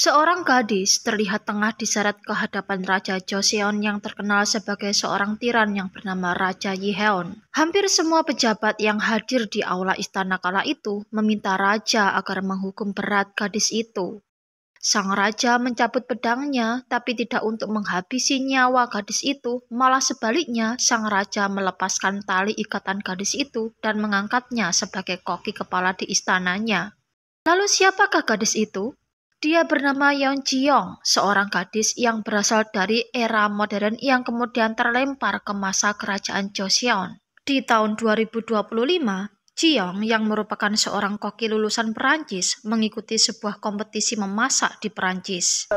Seorang gadis terlihat tengah diseret ke hadapan Raja Joseon yang terkenal sebagai seorang tiran yang bernama Raja Yiheon. Hampir semua pejabat yang hadir di aula istana kala itu meminta raja agar menghukum berat gadis itu. Sang raja mencabut pedangnya, tapi tidak untuk menghabisi nyawa gadis itu, malah sebaliknya sang raja melepaskan tali ikatan gadis itu dan mengangkatnya sebagai koki kepala di istananya. Lalu siapakah gadis itu? Dia bernama Yeon Ji-young, seorang gadis yang berasal dari era modern yang kemudian terlempar ke masa kerajaan Joseon. Di tahun 2025, Ji-young yang merupakan seorang koki lulusan Perancis mengikuti sebuah kompetisi memasak di Perancis.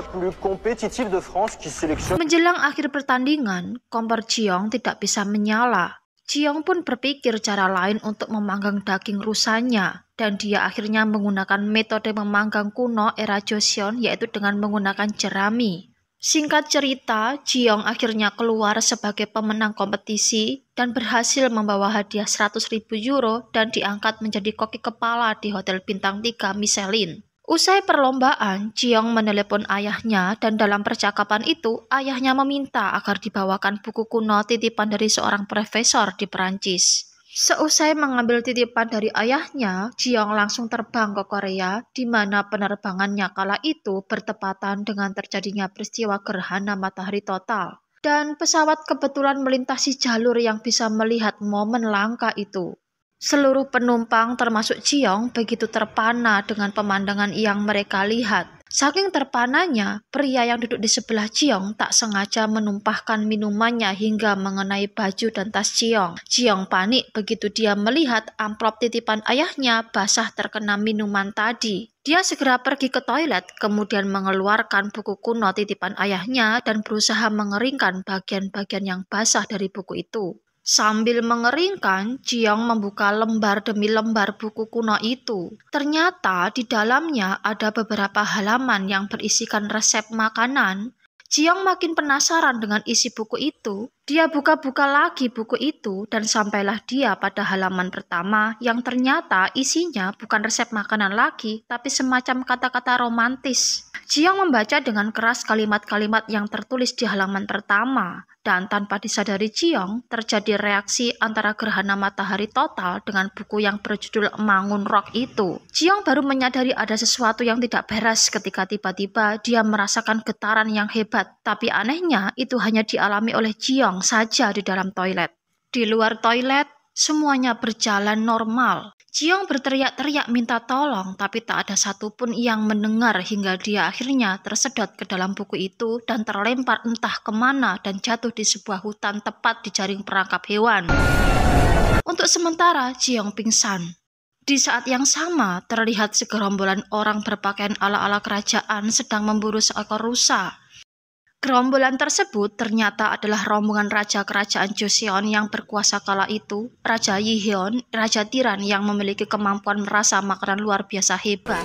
Menjelang akhir pertandingan, kompor Ji-young tidak bisa menyala. Ji-young pun berpikir cara lain untuk memanggang daging rusanya, dan dia akhirnya menggunakan metode memanggang kuno era Joseon, yaitu dengan menggunakan jerami. Singkat cerita, Ji-young akhirnya keluar sebagai pemenang kompetisi dan berhasil membawa hadiah 100.000 euro dan diangkat menjadi koki kepala di Hotel Bintang 3 Michelin. Usai perlombaan, Ji-young menelepon ayahnya dan dalam percakapan itu, ayahnya meminta agar dibawakan buku kuno titipan dari seorang profesor di Perancis. Seusai mengambil titipan dari ayahnya, Ji-young langsung terbang ke Korea, di mana penerbangannya kala itu bertepatan dengan terjadinya peristiwa gerhana matahari total. Dan pesawat kebetulan melintasi jalur yang bisa melihat momen langka itu. Seluruh penumpang termasuk Ji-young begitu terpana dengan pemandangan yang mereka lihat. Saking terpananya, pria yang duduk di sebelah Ji-young tak sengaja menumpahkan minumannya hingga mengenai baju dan tas Ji-young. Ji-young panik begitu dia melihat amplop titipan ayahnya basah terkena minuman tadi. Dia segera pergi ke toilet, kemudian mengeluarkan buku kuno titipan ayahnya dan berusaha mengeringkan bagian-bagian yang basah dari buku itu. Sambil mengeringkan, Ji-young membuka lembar demi lembar buku kuno itu. Ternyata di dalamnya ada beberapa halaman yang berisikan resep makanan. Ji-young makin penasaran dengan isi buku itu. Dia buka-buka lagi buku itu dan sampailah dia pada halaman pertama yang ternyata isinya bukan resep makanan lagi, tapi semacam kata-kata romantis. Ji-young membaca dengan keras kalimat-kalimat yang tertulis di halaman pertama. Dan tanpa disadari Ji-young, terjadi reaksi antara gerhana matahari total dengan buku yang berjudul Mangun Rock itu. Ji-young baru menyadari ada sesuatu yang tidak beres ketika tiba-tiba dia merasakan getaran yang hebat. Tapi anehnya, itu hanya dialami oleh Ji-young saja di dalam toilet. Di luar toilet, semuanya berjalan normal. Ji-young berteriak-teriak minta tolong, tapi tak ada satupun yang mendengar hingga dia akhirnya tersedot ke dalam buku itu dan terlempar entah kemana dan jatuh di sebuah hutan tepat di jaring perangkap hewan. Untuk sementara, Ji-young pingsan. Di saat yang sama, terlihat segerombolan orang berpakaian ala-ala kerajaan sedang memburu seekor rusa. Gerombolan tersebut ternyata adalah rombongan raja kerajaan Joseon yang berkuasa kala itu, Raja Yiheon, raja tiran yang memiliki kemampuan merasa makanan luar biasa hebat.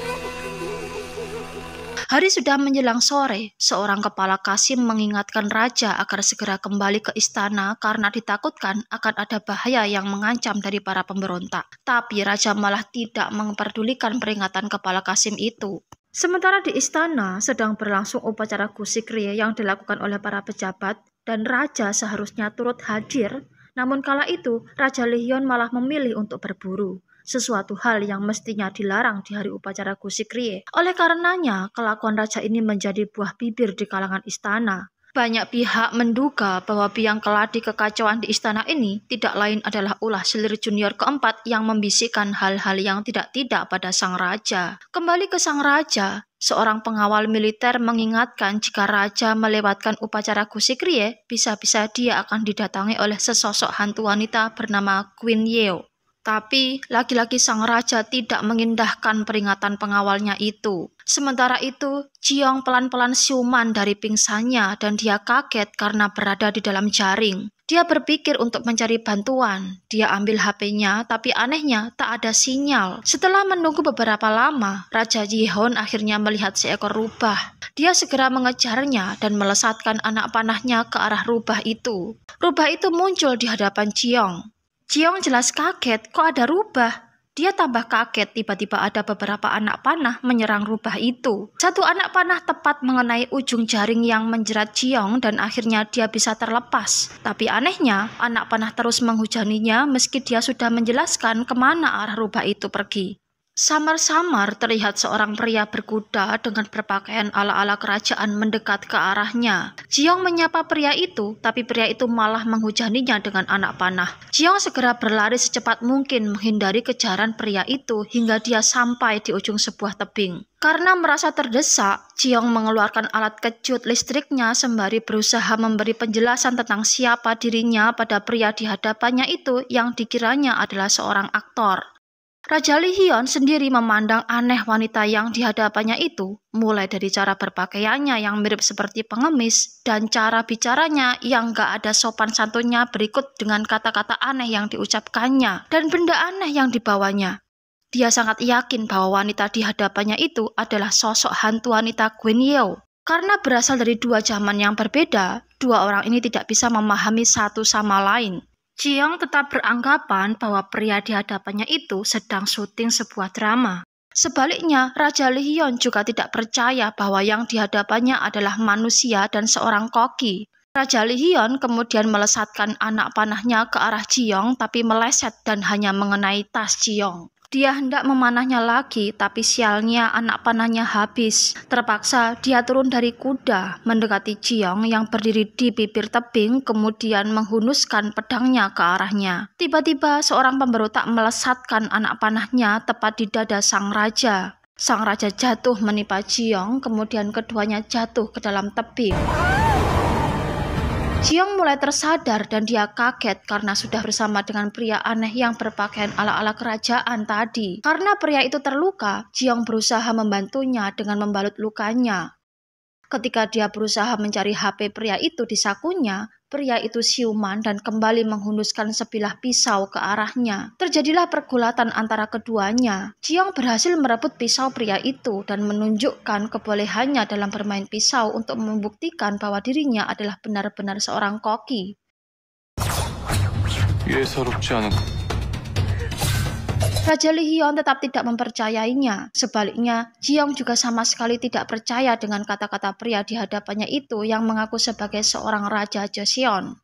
Hari sudah menjelang sore, seorang kepala Qasim mengingatkan raja agar segera kembali ke istana karena ditakutkan akan ada bahaya yang mengancam dari para pemberontak. Tapi raja malah tidak memperdulikan peringatan kepala Qasim itu. Sementara di istana sedang berlangsung upacara Gusikrie yang dilakukan oleh para pejabat dan raja seharusnya turut hadir, namun kala itu Raja Lehion malah memilih untuk berburu, sesuatu hal yang mestinya dilarang di hari upacara Gusikrie. Oleh karenanya, kelakuan raja ini menjadi buah bibir di kalangan istana. Banyak pihak menduga bahwa biang keladi kekacauan di istana ini tidak lain adalah ulah selir junior keempat yang membisikkan hal-hal yang tidak-tidak pada sang raja. Kembali ke sang raja, seorang pengawal militer mengingatkan jika raja melewatkan upacara Gusikrie, bisa-bisa dia akan didatangi oleh sesosok hantu wanita bernama Queen Yeo. Tapi lagi-lagi sang raja tidak mengindahkan peringatan pengawalnya itu. Sementara itu, Ji-young pelan-pelan siuman dari pingsannya dan dia kaget karena berada di dalam jaring. Dia berpikir untuk mencari bantuan. Dia ambil HP-nya, tapi anehnya tak ada sinyal. Setelah menunggu beberapa lama, Raja Yiheon akhirnya melihat seekor rubah. Dia segera mengejarnya dan melesatkan anak panahnya ke arah rubah itu. Rubah itu muncul di hadapan Ji-young. Ji-young jelas kaget, kok ada rubah? Dia tambah kaget tiba-tiba ada beberapa anak panah menyerang rubah itu. Satu anak panah tepat mengenai ujung jaring yang menjerat Jiong dan akhirnya dia bisa terlepas. Tapi anehnya, anak panah terus menghujaninya meski dia sudah menjelaskan kemana arah rubah itu pergi. Samar-samar terlihat seorang pria berkuda dengan berpakaian ala-ala kerajaan mendekat ke arahnya. Jiong menyapa pria itu, tapi pria itu malah menghujaninya dengan anak panah. Jiong segera berlari secepat mungkin menghindari kejaran pria itu hingga dia sampai di ujung sebuah tebing. Karena merasa terdesak, Jiong mengeluarkan alat kejut listriknya sembari berusaha memberi penjelasan tentang siapa dirinya pada pria di hadapannya itu yang dikiranya adalah seorang aktor. Raja Li Hyun sendiri memandang aneh wanita yang di hadapannya itu, mulai dari cara berpakaiannya yang mirip seperti pengemis dan cara bicaranya yang gak ada sopan santunnya berikut dengan kata-kata aneh yang diucapkannya dan benda aneh yang dibawanya. Dia sangat yakin bahwa wanita di hadapannya itu adalah sosok hantu wanita Gwen Yeo. Karena berasal dari dua zaman yang berbeda, dua orang ini tidak bisa memahami satu sama lain. Jiong tetap beranggapan bahwa pria di hadapannya itu sedang syuting sebuah drama. Sebaliknya, Raja Li Hyun juga tidak percaya bahwa yang di hadapannya adalah manusia dan seorang koki. Raja Li Hyun kemudian melesatkan anak panahnya ke arah Jiong tapi meleset dan hanya mengenai tas Jiong. Dia hendak memanahnya lagi, tapi sialnya anak panahnya habis. Terpaksa dia turun dari kuda, mendekati Jiong yang berdiri di bibir tebing, kemudian menghunuskan pedangnya ke arahnya. Tiba-tiba seorang pemberontak melesatkan anak panahnya tepat di dada sang raja. Sang raja jatuh menimpa Jiong, kemudian keduanya jatuh ke dalam tebing. Jiong mulai tersadar dan dia kaget karena sudah bersama dengan pria aneh yang berpakaian ala-ala kerajaan tadi. Karena pria itu terluka, Jiong berusaha membantunya dengan membalut lukanya. Ketika dia berusaha mencari HP pria itu di sakunya, pria itu siuman dan kembali menghunuskan sebilah pisau ke arahnya. Terjadilah pergulatan antara keduanya. Jiong berhasil merebut pisau pria itu dan menunjukkan kebolehannya dalam bermain pisau untuk membuktikan bahwa dirinya adalah benar-benar seorang koki. Raja Li Hyun tetap tidak mempercayainya. Sebaliknya, Jiong juga sama sekali tidak percaya dengan kata-kata pria di hadapannya itu yang mengaku sebagai seorang Raja Joseon.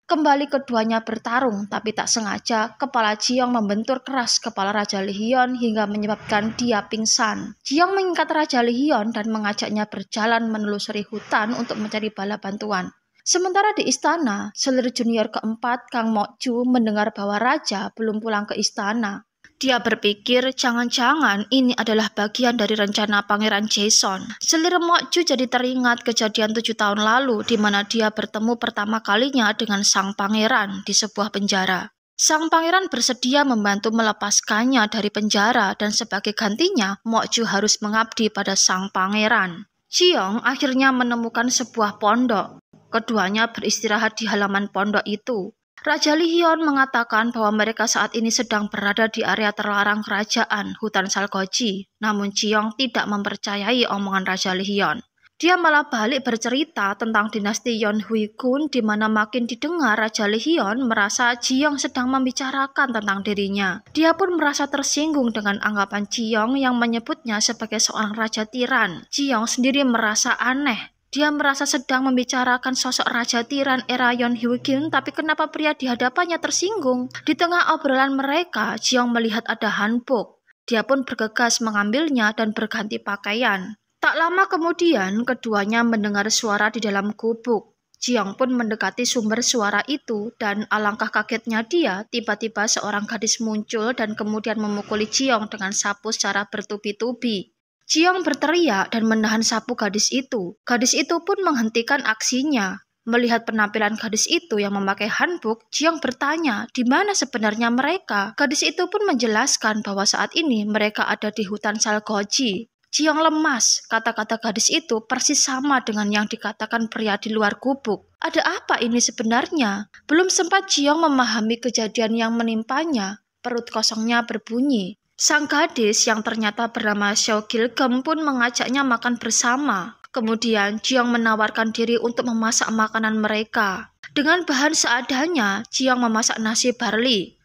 Kembali keduanya bertarung, tapi tak sengaja kepala Jiong membentur keras kepala Raja Li Hyun hingga menyebabkan dia pingsan. Jiong mengikat Raja Li Hyun dan mengajaknya berjalan menelusuri hutan untuk mencari bala bantuan. Sementara di istana, selir junior keempat Kang Mok-ju mendengar bahwa raja belum pulang ke istana. Dia berpikir jangan-jangan ini adalah bagian dari rencana Pangeran Jason. Selir Mok-ju jadi teringat kejadian 7 tahun lalu di mana dia bertemu pertama kalinya dengan sang pangeran di sebuah penjara. Sang pangeran bersedia membantu melepaskannya dari penjara dan sebagai gantinya Mok-ju harus mengabdi pada sang pangeran. Jiong akhirnya menemukan sebuah pondok. Keduanya beristirahat di halaman pondok itu. Raja Li Hyun mengatakan bahwa mereka saat ini sedang berada di area terlarang kerajaan, hutan Salgoji. Namun Jiong tidak mempercayai omongan Raja Li Hyun. Dia malah balik bercerita tentang dinasti Yeonhui-gun di mana makin didengar Raja Li Hyun merasa Jiong sedang membicarakan tentang dirinya. Dia pun merasa tersinggung dengan anggapan Jiong yang menyebutnya sebagai seorang raja tiran. Jiong sendiri merasa aneh. Dia merasa sedang membicarakan sosok raja tiran era Yeonhui-gun, tapi kenapa pria di hadapannya tersinggung? Di tengah obrolan mereka, Jiong melihat ada hanbok. Dia pun bergegas mengambilnya dan berganti pakaian. Tak lama kemudian, keduanya mendengar suara di dalam gubuk. Jiong pun mendekati sumber suara itu dan alangkah kagetnya dia, tiba-tiba seorang gadis muncul dan kemudian memukuli Jiong dengan sapu secara bertubi-tubi. Jiong berteriak dan menahan sapu gadis itu. Gadis itu pun menghentikan aksinya. Melihat penampilan gadis itu yang memakai hanbok, Jiong bertanya, di mana sebenarnya mereka? Gadis itu pun menjelaskan bahwa saat ini mereka ada di hutan Salgoji. Jiong lemas, kata-kata gadis itu persis sama dengan yang dikatakan pria di luar gubuk. Ada apa ini sebenarnya? Belum sempat Jiong memahami kejadian yang menimpanya, perut kosongnya berbunyi. Sang gadis yang ternyata bernama Seo Gil-geum pun mengajaknya makan bersama. Kemudian Jiong menawarkan diri untuk memasak makanan mereka. Dengan bahan seadanya, Jiong memasak nasi barli.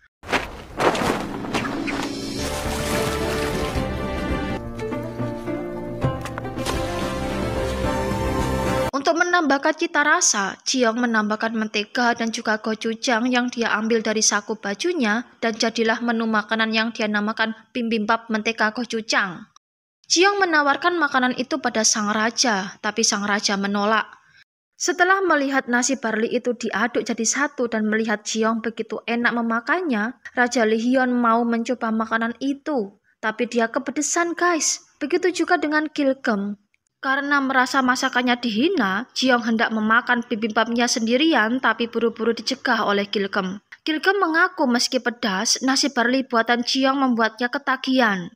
menambahkan cita rasa, Jiong menambahkan mentega dan juga gochujang yang dia ambil dari saku bajunya dan jadilah menu makanan yang dia namakan bibimbap mentega gochujang. Jiong menawarkan makanan itu pada sang raja, tapi sang raja menolak. Setelah melihat nasi barli itu diaduk jadi satu dan melihat Jiong begitu enak memakannya, Raja Lehion mau mencoba makanan itu. Tapi dia kepedesan guys, begitu juga dengan Gilgem. Karena merasa masakannya dihina, Jiong hendak memakan bibimbapnya sendirian tapi buru-buru dicegah oleh Gilgem. Gilgem mengaku meski pedas, nasi barli buatan Jiong membuatnya ketagihan.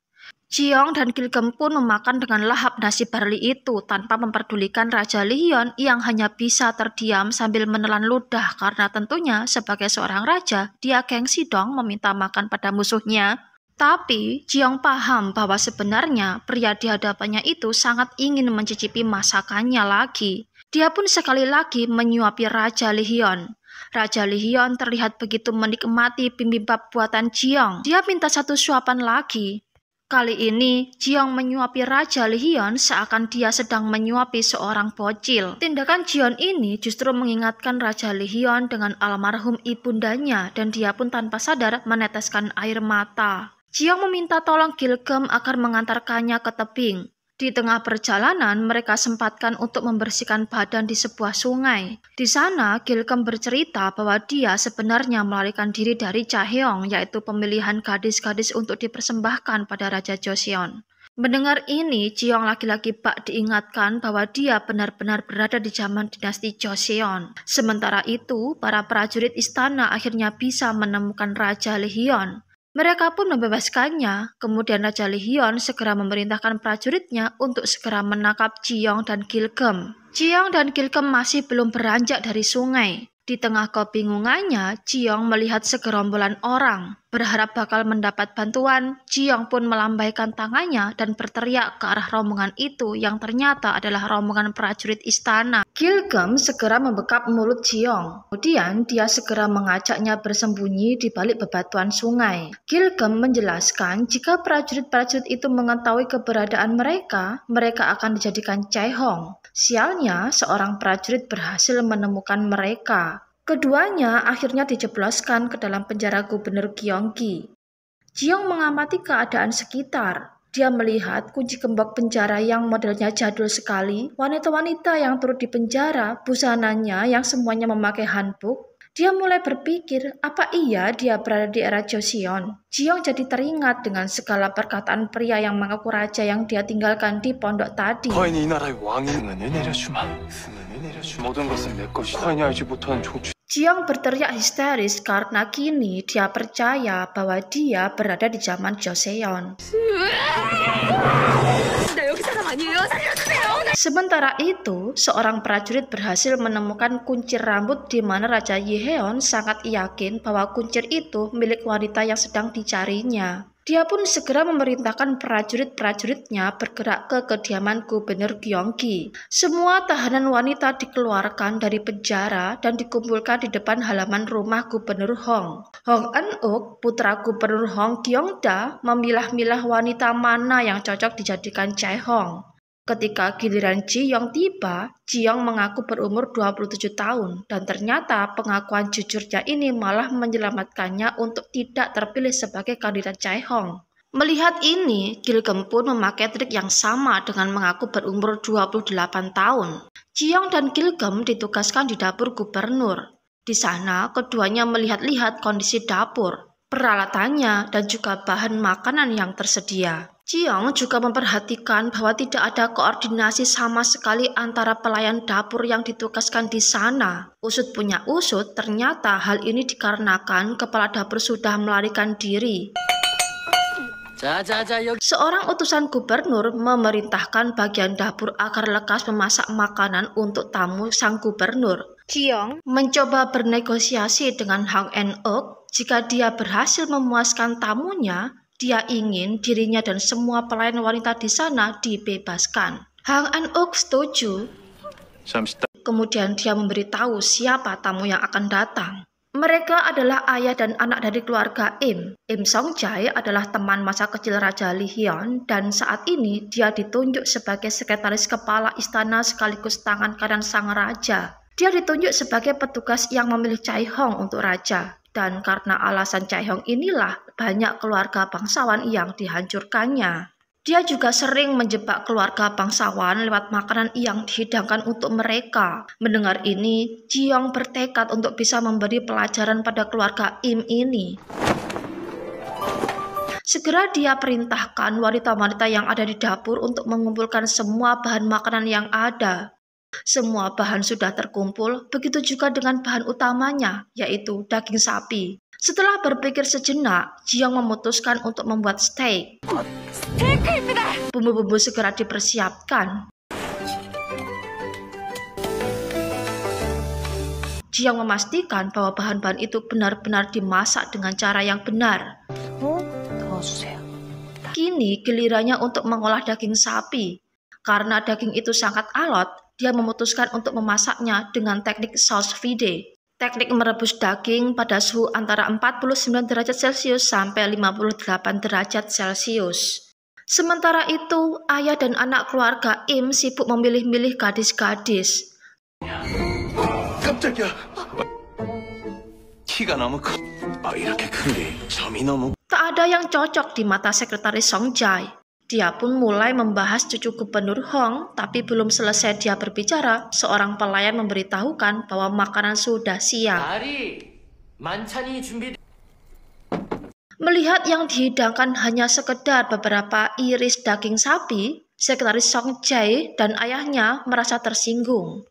Jiong dan Gilgem pun memakan dengan lahap nasi barli itu tanpa memperdulikan Raja Lehion yang hanya bisa terdiam sambil menelan ludah karena tentunya sebagai seorang raja, dia gengsi dong meminta makan pada musuhnya. Tapi, Jiong paham bahwa sebenarnya pria di hadapannya itu sangat ingin mencicipi masakannya lagi. Dia pun sekali lagi menyuapi Raja Lehion. Raja Lehion terlihat begitu menikmati bibimbap buatan Jiong. Dia minta satu suapan lagi. Kali ini, Jiong menyuapi Raja Lehion seakan dia sedang menyuapi seorang bocil. Tindakan Jiong ini justru mengingatkan Raja Lehion dengan almarhum ibundanya dan dia pun tanpa sadar meneteskan air mata. Jiong meminta tolong Gilgem agar mengantarkannya ke tebing. Di tengah perjalanan, mereka sempatkan untuk membersihkan badan di sebuah sungai. Di sana, Gilgem bercerita bahwa dia sebenarnya melarikan diri dari Chaeyoung, yaitu pemilihan gadis-gadis untuk dipersembahkan pada Raja Joseon. Mendengar ini, Jiong laki-laki bak diingatkan bahwa dia benar-benar berada di zaman dinasti Joseon. Sementara itu, para prajurit istana akhirnya bisa menemukan Raja Lehion. Mereka pun membebaskannya, kemudian Raja Lehion segera memerintahkan prajuritnya untuk segera menangkap Jiong dan Gilgem. Jiong dan Gilgem masih belum beranjak dari sungai. Di tengah kebingungannya, Jiong melihat segerombolan orang. Berharap bakal mendapat bantuan, Jiong pun melambaikan tangannya dan berteriak ke arah rombongan itu yang ternyata adalah rombongan prajurit istana. Gilgem segera membekap mulut Jiong. Kemudian dia segera mengajaknya bersembunyi di balik bebatuan sungai. Gilgem menjelaskan jika prajurit-prajurit itu mengetahui keberadaan mereka, mereka akan dijadikan cehong. Sialnya, seorang prajurit berhasil menemukan mereka. Keduanya akhirnya dijebloskan ke dalam penjara Gubernur Gyeonggi. Jiong mengamati keadaan sekitar. Dia melihat kunci gembok penjara yang modelnya jadul sekali, wanita-wanita yang turut dipenjara, busananya yang semuanya memakai hanbok. Dia mulai berpikir, apa iya dia berada di era Joseon? Jiong jadi teringat dengan segala perkataan pria yang mengaku raja yang dia tinggalkan di pondok tadi. Jiong berteriak histeris karena kini dia percaya bahwa dia berada di zaman Joseon. Sementara itu, seorang prajurit berhasil menemukan kuncir rambut di mana Raja Yeheon sangat yakin bahwa kuncir itu milik wanita yang sedang dicarinya. Dia pun segera memerintahkan prajurit-prajuritnya bergerak ke kediaman Gubernur Gyeonggi. Semua tahanan wanita dikeluarkan dari penjara dan dikumpulkan di depan halaman rumah Gubernur Hong. Hong Eun-uk, putra Gubernur Hong Gyeongda, memilah-milah wanita mana yang cocok dijadikan cehong. Ketika giliran Jiong tiba, Jiong mengaku berumur 27 tahun dan ternyata pengakuan jujurnya ini malah menyelamatkannya untuk tidak terpilih sebagai kandidat cehong. Melihat ini, Gilgem pun memakai trik yang sama dengan mengaku berumur 28 tahun. Jiong dan Gilgem ditugaskan di dapur gubernur. Di sana, keduanya melihat-lihat kondisi dapur, peralatannya, dan juga bahan makanan yang tersedia. Jiong juga memperhatikan bahwa tidak ada koordinasi sama sekali antara pelayan dapur yang ditugaskan di sana. Usut punya usut, ternyata hal ini dikarenakan kepala dapur sudah melarikan diri. Seorang utusan gubernur memerintahkan bagian dapur agar lekas memasak makanan untuk tamu sang gubernur. Jiong mencoba bernegosiasi dengan Hong Eun-uk. Jika dia berhasil memuaskan tamunya, dia ingin dirinya dan semua pelayan wanita di sana dibebaskan. Hong Eun-uk setuju. Kemudian dia memberitahu siapa tamu yang akan datang. Mereka adalah ayah dan anak dari keluarga Im. Im Song-jae adalah teman masa kecil Raja Lee Hyun dan saat ini dia ditunjuk sebagai sekretaris kepala istana sekaligus tangan kanan sang raja. Dia ditunjuk sebagai petugas yang memilih Chae-hong untuk raja. Dan karena alasan Chae-hong inilah banyak keluarga bangsawan yang dihancurkannya. Dia juga sering menjebak keluarga bangsawan lewat makanan yang dihidangkan untuk mereka. Mendengar ini, Ji-young bertekad untuk bisa memberi pelajaran pada keluarga Im ini. Segera dia perintahkan wanita-wanita yang ada di dapur untuk mengumpulkan semua bahan makanan yang ada. Semua bahan sudah terkumpul, begitu juga dengan bahan utamanya, yaitu daging sapi. Setelah berpikir sejenak, Ji-young memutuskan untuk membuat steak. Bumbu-bumbu segera dipersiapkan. Ji-young memastikan bahwa bahan-bahan itu benar-benar dimasak dengan cara yang benar. Kini gilirannya untuk mengolah daging sapi. Karena daging itu sangat alot, dia memutuskan untuk memasaknya dengan teknik sauce vide. Teknik merebus daging pada suhu antara 49 derajat Celcius sampai 58 derajat Celcius. Sementara itu, ayah dan anak keluarga Im sibuk memilih-milih gadis-gadis. Tak ada yang cocok di mata sekretaris Song-jae. Dia pun mulai membahas cucu gubernur Hong, tapi belum selesai dia berbicara, seorang pelayan memberitahukan bahwa makanan sudah siap. Melihat yang dihidangkan hanya sekedar beberapa iris daging sapi, sekretaris Song-jae dan ayahnya merasa tersinggung.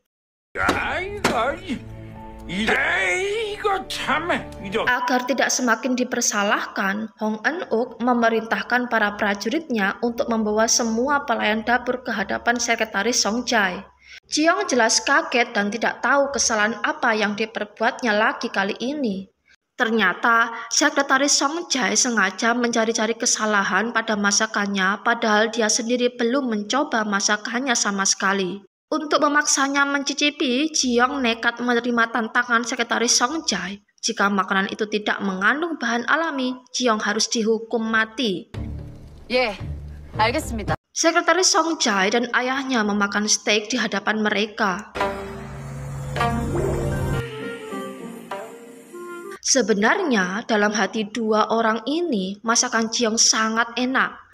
Agar tidak semakin dipersalahkan, Hong Eun-uk memerintahkan para prajuritnya untuk membawa semua pelayan dapur ke hadapan sekretaris Song-jae. Ji-young jelas kaget dan tidak tahu kesalahan apa yang diperbuatnya lagi kali ini. Ternyata sekretaris Song-jae sengaja mencari-cari kesalahan pada masakannya padahal dia sendiri belum mencoba masakannya sama sekali. Untuk memaksanya mencicipi, Ji-young nekat menerima tantangan sekretaris Song-jae. Jika makanan itu tidak mengandung bahan alami, Ji-young harus dihukum mati. 알겠습니다. Sekretaris Song-jae dan ayahnya memakan steak di hadapan mereka. Sebenarnya, dalam hati dua orang ini, masakan Ji-young sangat enak.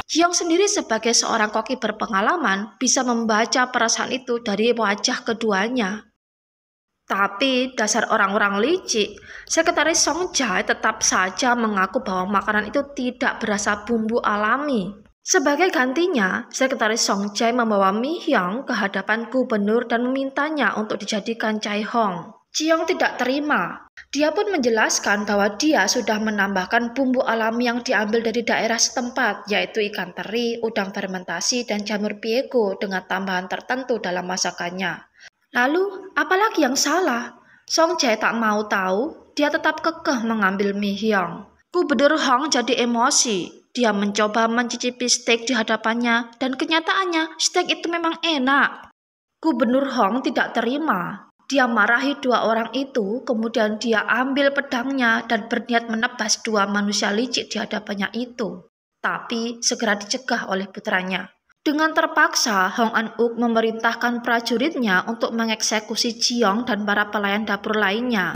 Ji-young sendiri sebagai seorang koki berpengalaman bisa membaca perasaan itu dari wajah keduanya. Tapi dasar orang-orang licik, sekretaris Song-jae tetap saja mengaku bahwa makanan itu tidak berasa bumbu alami. Sebagai gantinya, sekretaris Song-jae membawa Mi Hyung ke hadapan gubernur dan memintanya untuk dijadikan Chae-hong. Ji-young tidak terima. Dia pun menjelaskan bahwa dia sudah menambahkan bumbu alami yang diambil dari daerah setempat, yaitu ikan teri, udang fermentasi, dan jamur piego dengan tambahan tertentu dalam masakannya. Lalu, apalagi yang salah? Song-jae tak mau tahu, dia tetap kekeh mengambil Mi Hyung. Gubernur Hong jadi emosi. Dia mencoba mencicipi steak di hadapannya, dan kenyataannya steak itu memang enak. Gubernur Hong tidak terima. Dia marahi dua orang itu, kemudian dia ambil pedangnya dan berniat menebas dua manusia licik di hadapannya itu. Tapi segera dicegah oleh putranya. Dengan terpaksa, Hong Eun-uk memerintahkan prajuritnya untuk mengeksekusi Ji-young dan para pelayan dapur lainnya.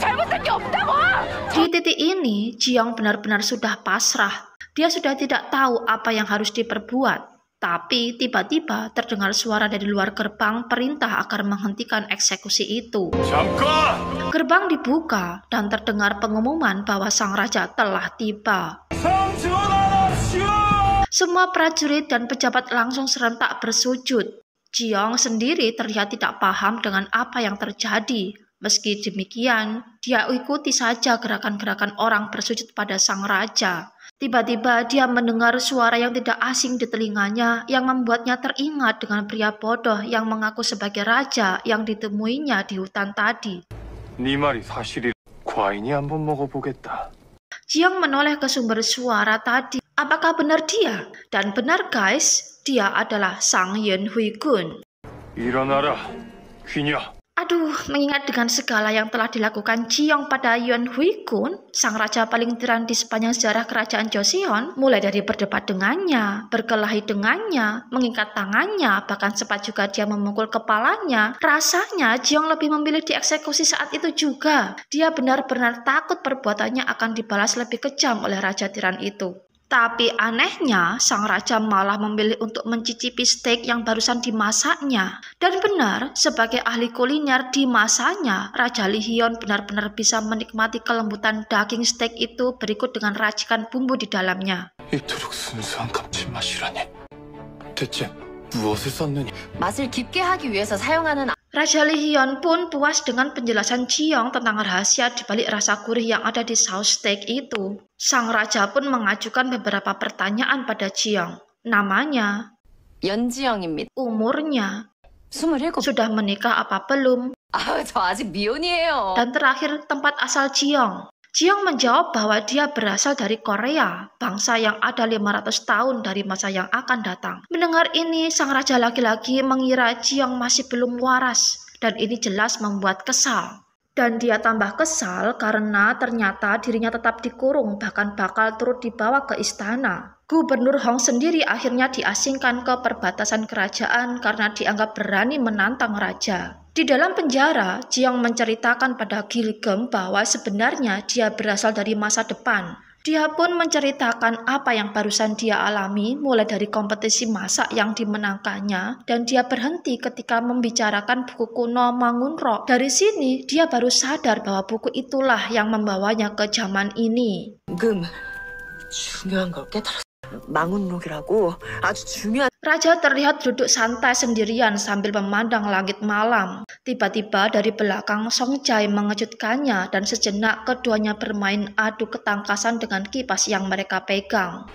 Di titik ini, Ji-young benar-benar sudah pasrah. Dia sudah tidak tahu apa yang harus diperbuat. Tapi tiba-tiba terdengar suara dari luar gerbang perintah agar menghentikan eksekusi itu. Gerbang dibuka dan terdengar pengumuman bahwa sang raja telah tiba. Semua prajurit dan pejabat langsung serentak bersujud. Ji-young sendiri terlihat tidak paham dengan apa yang terjadi. Meski demikian, dia ikuti saja gerakan-gerakan orang bersujud pada sang raja. Tiba-tiba dia mendengar suara yang tidak asing di telinganya yang membuatnya teringat dengan pria bodoh yang mengaku sebagai raja yang ditemuinya di hutan tadi. Ji-young menoleh ke sumber suara tadi. Apakah benar dia? Dan benar guys, dia adalah Sang Yeon Hui-gun. Aduh, mengingat dengan segala yang telah dilakukan Jiong pada Yuan Hui Kun, sang raja paling tiran di sepanjang sejarah kerajaan Joseon, mulai dari berdebat dengannya, berkelahi dengannya, mengikat tangannya, bahkan sempat juga dia memukul kepalanya, rasanya Jiong lebih memilih dieksekusi saat itu juga. Dia benar-benar takut perbuatannya akan dibalas lebih kejam oleh raja tiran itu. Tapi anehnya, sang raja malah memilih untuk mencicipi steak yang barusan dimasaknya. Dan benar, sebagai ahli kuliner di masanya, Raja Lee Hyun benar-benar bisa menikmati kelembutan daging steak itu berikut dengan racikan bumbu di dalamnya. 이토록 순수한 감칠맛이라니. 대체 무엇을 썼느냐? 맛을 깊게 하기 위해서 사용하는 Raja Lee Hyun pun puas dengan penjelasan Jiong tentang rahasia di balik rasa gurih yang ada di saus steak itu. Sang raja pun mengajukan beberapa pertanyaan pada Jiong. Namanya, 연지영입니다. umurnya, 27. sudah menikah apa belum, 저 아직 미혼이에요. dan terakhir tempat asal Jiong. Jiong menjawab bahwa dia berasal dari Korea, bangsa yang ada 500 tahun dari masa yang akan datang. Mendengar ini, sang raja laki-laki mengira Jiong masih belum waras, dan ini jelas membuat kesal. Dan dia tambah kesal karena ternyata dirinya tetap dikurung, bahkan bakal turut dibawa ke istana. Gubernur Hong sendiri akhirnya diasingkan ke perbatasan kerajaan karena dianggap berani menantang raja. Di dalam penjara, Jiong menceritakan pada Gilgem bahwa sebenarnya dia berasal dari masa depan. Dia pun menceritakan apa yang barusan dia alami, mulai dari kompetisi masak yang dimenangkannya, dan dia berhenti ketika membicarakan buku kuno Mangunro. Dari sini, dia baru sadar bahwa buku itulah yang membawanya ke zaman ini. 중요한 걸 깨달았어. 망운록이라고 아주 중요한. Raja terlihat duduk santai sendirian sambil memandang langit malam. Tiba-tiba dari belakang Song Jae mengejutkannya dan sejenak keduanya bermain adu ketangkasan dengan kipas yang mereka pegang.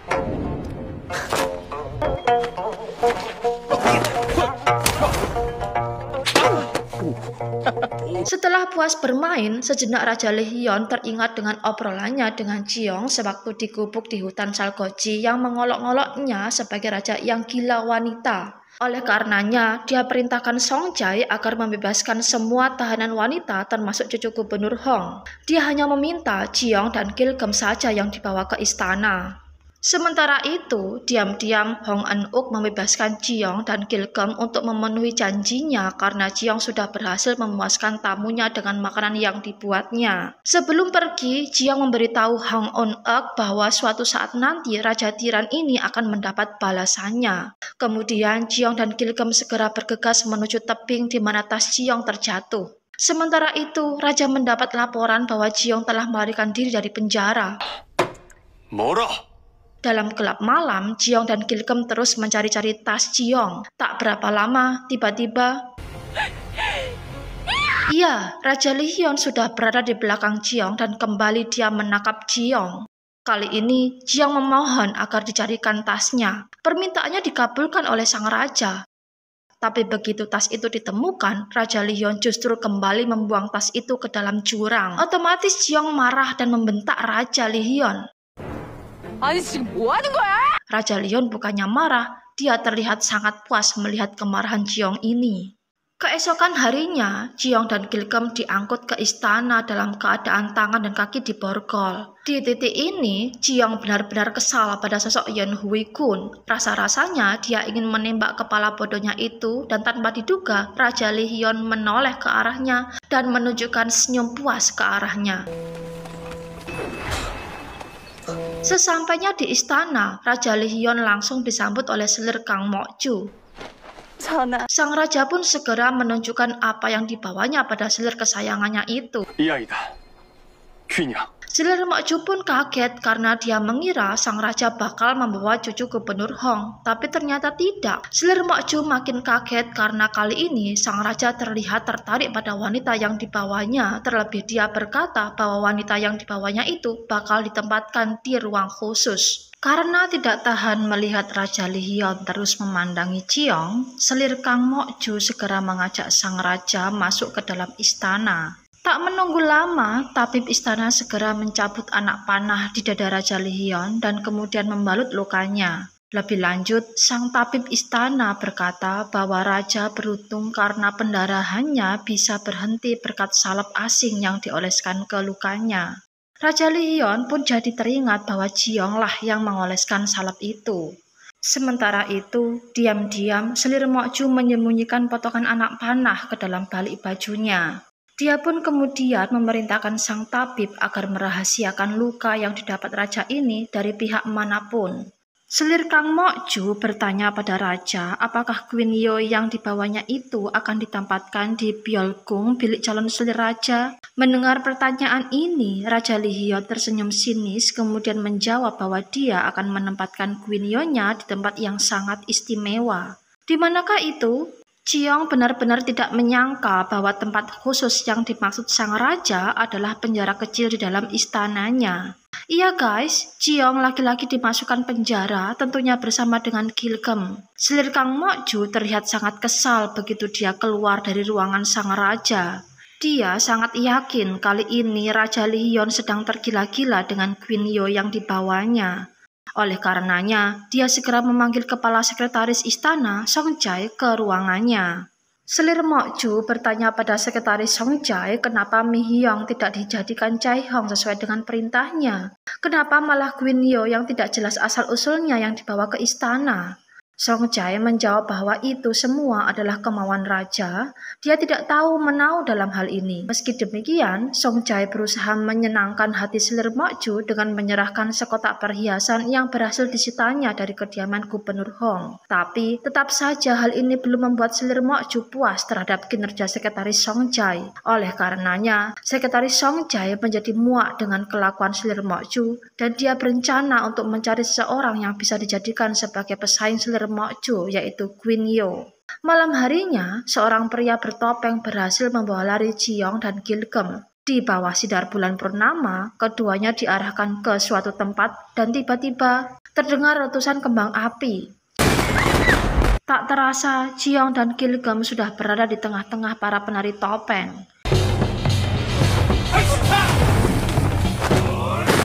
Setelah puas bermain, sejenak Raja Lee Hyun teringat dengan obrolannya dengan Jiong sewaktu digubuk di hutan Salgoji yang mengolok-oloknya sebagai raja yang gila wanita. Oleh karenanya, dia perintahkan Song Jae agar membebaskan semua tahanan wanita termasuk cucu gubernur Hong. Dia hanya meminta Jiong dan Gilgem saja yang dibawa ke istana. Sementara itu, diam-diam Hong Eun-uk membebaskan Jiong dan Gilgem untuk memenuhi janjinya karena Jiong sudah berhasil memuaskan tamunya dengan makanan yang dibuatnya. Sebelum pergi, Jiong memberitahu Hong Eun-uk bahwa suatu saat nanti Raja Tiran ini akan mendapat balasannya. Kemudian Jiong dan Gilgem segera bergegas menuju tebing di mana tas Jiong terjatuh. Sementara itu, Raja mendapat laporan bahwa Jiong telah melarikan diri dari penjara. 뭐라? Dalam gelap malam, Jiong dan Gilgem terus mencari-cari tas Jiong. Tak berapa lama, tiba-tiba... Iya, Raja Lee Hyun sudah berada di belakang Jiong dan kembali dia menangkap Jiong. Kali ini, Jiong memohon agar dicarikan tasnya. Permintaannya dikabulkan oleh sang raja. Tapi begitu tas itu ditemukan, Raja Lee Hyun justru kembali membuang tas itu ke dalam jurang. Otomatis Jiong marah dan membentak Raja Lee Hyun. 아니 지금 뭐 하는 거야? Raja Lee Hyun bukannya marah, dia terlihat sangat puas melihat kemarahan Jiong ini. Keesokan harinya, Jiong dan Gilgem diangkut ke istana dalam keadaan tangan dan kaki diborgol. Di titik ini, Jiong benar-benar kesal pada sosok Yuan Hui Kun. Rasa-rasanya dia ingin menembak kepala bodohnya itu dan tanpa diduga, Raja Lee Hyun menoleh ke arahnya dan menunjukkan senyum puas ke arahnya. Sesampainya di istana, Raja Lee Hyun langsung disambut oleh selir Kang Mok-ju. Sang raja pun segera menunjukkan apa yang dibawanya pada selir kesayangannya itu. 이 아이다. 귀냐? Selir Mok-ju pun kaget karena dia mengira sang raja bakal membawa cucu gubernur Hong, tapi ternyata tidak. Selir Mok-ju makin kaget karena kali ini sang raja terlihat tertarik pada wanita yang dibawanya. Terlebih dia berkata bahwa wanita yang dibawanya itu bakal ditempatkan di ruang khusus. Karena tidak tahan melihat Raja Lee Hyun terus memandangi Jiong, selir Kang Mok-ju segera mengajak sang raja masuk ke dalam istana. Tak menunggu lama, tabib istana segera mencabut anak panah di dada Raja Lee Hyun dan kemudian membalut lukanya. Lebih lanjut, sang tabib istana berkata bahwa raja beruntung karena pendarahannya bisa berhenti berkat salep asing yang dioleskan ke lukanya. Raja Lee Hyun pun jadi teringat bahwa Jiong lah yang mengoleskan salep itu. Sementara itu, diam-diam selir Mokju menyembunyikan potongan anak panah ke dalam balik bajunya. Dia pun kemudian memerintahkan sang tabib agar merahasiakan luka yang didapat raja ini dari pihak manapun. Selir Kang Mokju bertanya pada raja apakah Queen Yo yang dibawanya itu akan ditempatkan di Byolgung, bilik calon selir raja. Mendengar pertanyaan ini, Raja Lee Hyun tersenyum sinis kemudian menjawab bahwa dia akan menempatkan Queen Yo-nya di tempat yang sangat istimewa. Di manakah itu? Jiong benar-benar tidak menyangka bahwa tempat khusus yang dimaksud sang raja adalah penjara kecil di dalam istananya. Iya guys, Jiong lagi-lagi dimasukkan penjara tentunya bersama dengan Gilgem. Selir Kang Mokju terlihat sangat kesal begitu dia keluar dari ruangan sang raja. Dia sangat yakin kali ini Raja Lee Hyun sedang tergila-gila dengan Queen Yo yang dibawanya. Oleh karenanya, dia segera memanggil kepala sekretaris istana, Song Jae, ke ruangannya. Selir Mokju bertanya pada sekretaris Song Jae kenapa Mi Hyung tidak dijadikan Jae Hong sesuai dengan perintahnya. Kenapa malah Queen Yo yang tidak jelas asal-usulnya yang dibawa ke istana? Song Jae menjawab bahwa itu semua adalah kemauan raja. Dia tidak tahu menau dalam hal ini. Meski demikian, Song Jae berusaha menyenangkan hati Selir Mokju dengan menyerahkan sekotak perhiasan yang berhasil disitanya dari kediaman Gubernur Hong. Tapi, tetap saja hal ini belum membuat Selir Mokju puas terhadap kinerja sekretaris Song Jae. Oleh karenanya, sekretaris Song Jae menjadi muak dengan kelakuan Selir Mokju dan dia berencana untuk mencari seseorang yang bisa dijadikan sebagai pesaing Selir Mokju, yaitu Queen Yo. Malam harinya, seorang pria bertopeng berhasil membawa lari Jiong dan Gilgem. Di bawah sinar bulan purnama, keduanya diarahkan ke suatu tempat dan tiba-tiba terdengar letusan kembang api. Tak terasa, Jiong dan Gilgem sudah berada di tengah-tengah para penari topeng.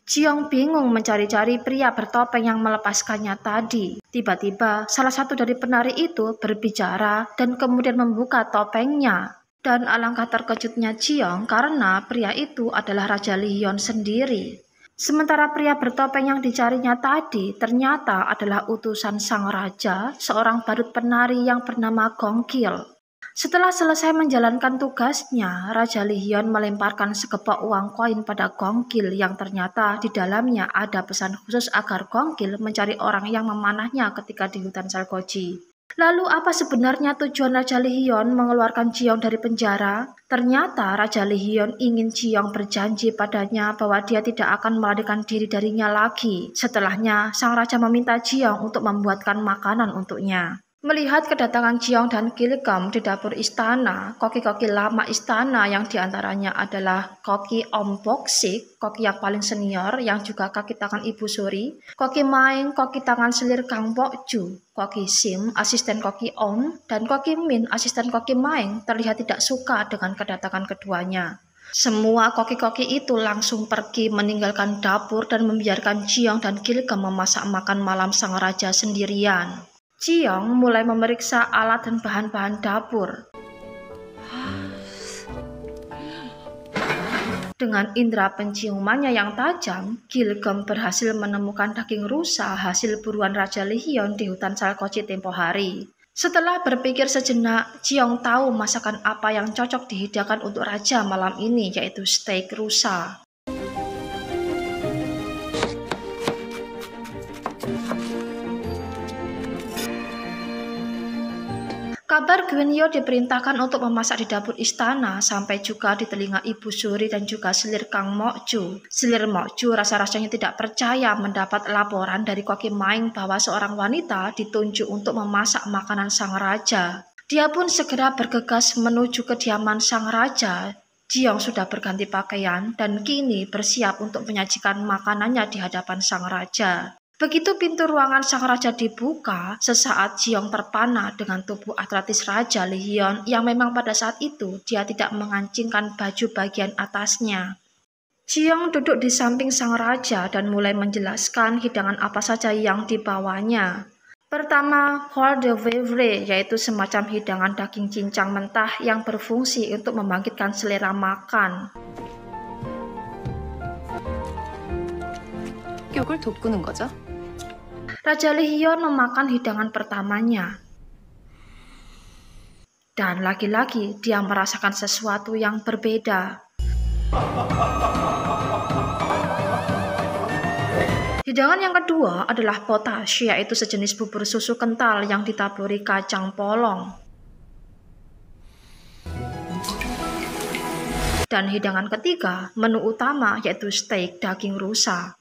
Jiong bingung mencari-cari pria bertopeng yang melepaskannya tadi. Tiba-tiba, salah satu dari penari itu berbicara dan kemudian membuka topengnya. Dan alangkah terkejutnya Jiong karena pria itu adalah Raja Lee Hyun sendiri. Sementara pria bertopeng yang dicarinya tadi ternyata adalah utusan sang raja, seorang badut penari yang bernama Gong Gil. Setelah selesai menjalankan tugasnya, Raja Lee Hyun melemparkan sekepok uang koin pada Gong Gil yang ternyata di dalamnya ada pesan khusus agar Gong Gil mencari orang yang memanahnya ketika di hutan Salgoji. Lalu apa sebenarnya tujuan Raja Lee Hyun mengeluarkan Jiong dari penjara? Ternyata Raja Lee Hyun ingin Jiong berjanji padanya bahwa dia tidak akan melarikan diri darinya lagi. Setelahnya, sang raja meminta Jiong untuk membuatkan makanan untuknya. Melihat kedatangan Jiong dan Gilgem di dapur istana, koki-koki lama istana yang diantaranya adalah koki Om Boksik, koki yang paling senior yang juga kaki tangan Ibu Suri, koki Maeng, koki tangan selir Kang Mokju, koki Sim, asisten koki Om, dan koki Min, asisten koki Maeng terlihat tidak suka dengan kedatangan keduanya. Semua koki-koki itu langsung pergi meninggalkan dapur dan membiarkan Jiong dan Gilgem memasak makan malam sang raja sendirian. Jiong mulai memeriksa alat dan bahan-bahan dapur. Dengan indera penciumannya yang tajam, Gilgem berhasil menemukan daging rusa hasil buruan Raja Lee Hyun di hutan Salgoji tempo hari. Setelah berpikir sejenak, Jiong tahu masakan apa yang cocok dihidangkan untuk raja malam ini, yaitu steak rusa. Kabar Queen Yo diperintahkan untuk memasak di dapur istana sampai juga di telinga Ibu Suri dan juga Selir Kang Mokju. Selir Mokju rasa-rasanya tidak percaya mendapat laporan dari Koki Maeng bahwa seorang wanita ditunjuk untuk memasak makanan sang raja. Dia pun segera bergegas menuju kediaman sang raja. Jiong sudah berganti pakaian dan kini bersiap untuk menyajikan makanannya di hadapan sang raja. Begitu pintu ruangan sang raja dibuka, sesaat Jiong terpana dengan tubuh atletis Raja Lee Hyun yang memang pada saat itu dia tidak mengancingkan baju bagian atasnya. Jiong duduk di samping sang raja dan mulai menjelaskan hidangan apa saja yang dibawanya. Pertama, hors de vivre, yaitu semacam hidangan daging cincang mentah yang berfungsi untuk membangkitkan selera makan. 욕을 돋구는 거죠. Raja Lihyeon memakan hidangan pertamanya. Dan lagi-lagi dia merasakan sesuatu yang berbeda. Hidangan yang kedua adalah potash, yaitu sejenis bubur susu kental yang ditaburi kacang polong. Dan hidangan ketiga, menu utama, yaitu steak daging rusa.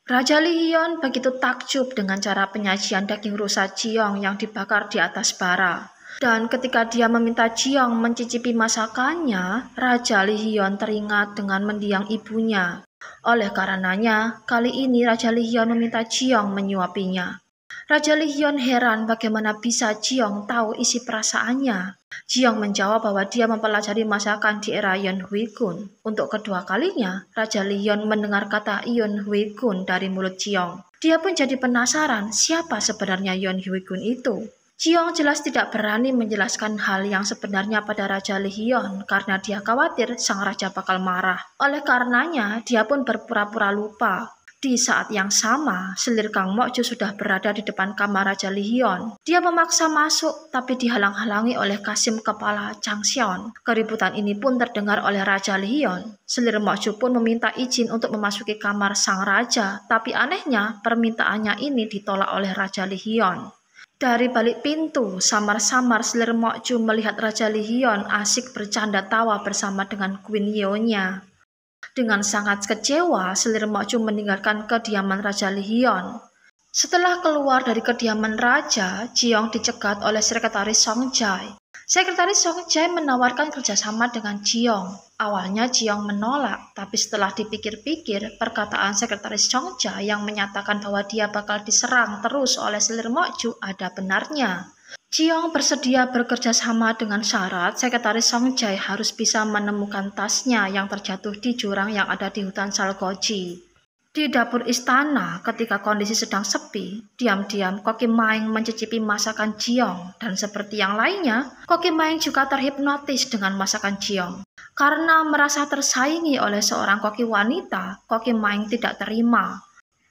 Raja Lihyeon begitu takjub dengan cara penyajian daging rusa Jiyeong yang dibakar di atas bara. Dan ketika dia meminta Jiyeong mencicipi masakannya, Raja Lihyeon teringat dengan mendiang ibunya. Oleh karenanya, kali ini Raja Lihyeon meminta Jiyeong menyuapinya. Raja Lihyeon heran bagaimana bisa Jiyeong tahu isi perasaannya. Jiyeong menjawab bahwa dia mempelajari masakan di era Yeon Hui-gun. Untuk kedua kalinya, Raja Lihyeon mendengar kata Yeon Hui-gun dari mulut Jiyeong. Dia pun jadi penasaran siapa sebenarnya Yeon Hui-gun itu. Jiyeong jelas tidak berani menjelaskan hal yang sebenarnya pada Raja Lihyeon karena dia khawatir sang raja bakal marah. Oleh karenanya, dia pun berpura-pura lupa. Di saat yang sama, selir Kang Mok-ju sudah berada di depan kamar Raja Lihyeon. Dia memaksa masuk, tapi dihalang-halangi oleh Kasim kepala Chang Seon. Keributan ini pun terdengar oleh Raja Lihyeon. Selir Mok-ju pun meminta izin untuk memasuki kamar sang raja, tapi anehnya permintaannya ini ditolak oleh Raja Lihyeon. Dari balik pintu, samar-samar selir Mok-ju melihat Raja Lihyeon asik bercanda tawa bersama dengan Queen Yeon-nya. Dengan sangat kecewa, selir Mok-ju meninggalkan kediaman Raja Lihyeon. Setelah keluar dari kediaman raja, Jiyeong dicegat oleh sekretaris Song Jae. Sekretaris Song Jae menawarkan kerjasama dengan Jiyeong. Awalnya Jiyeong menolak, tapi setelah dipikir-pikir, perkataan sekretaris Song Jae yang menyatakan bahwa dia bakal diserang terus oleh selir Mok-ju ada benarnya. Jiyeong bersedia bekerja sama dengan syarat sekretaris Song Jae harus bisa menemukan tasnya yang terjatuh di jurang yang ada di hutan Salgoji. Di dapur istana, ketika kondisi sedang sepi, diam-diam Koki Maeng mencicipi masakan Jiyeong, dan seperti yang lainnya, Koki Maeng juga terhipnotis dengan masakan Jiyeong. Karena merasa tersaingi oleh seorang koki wanita, Koki Maeng tidak terima.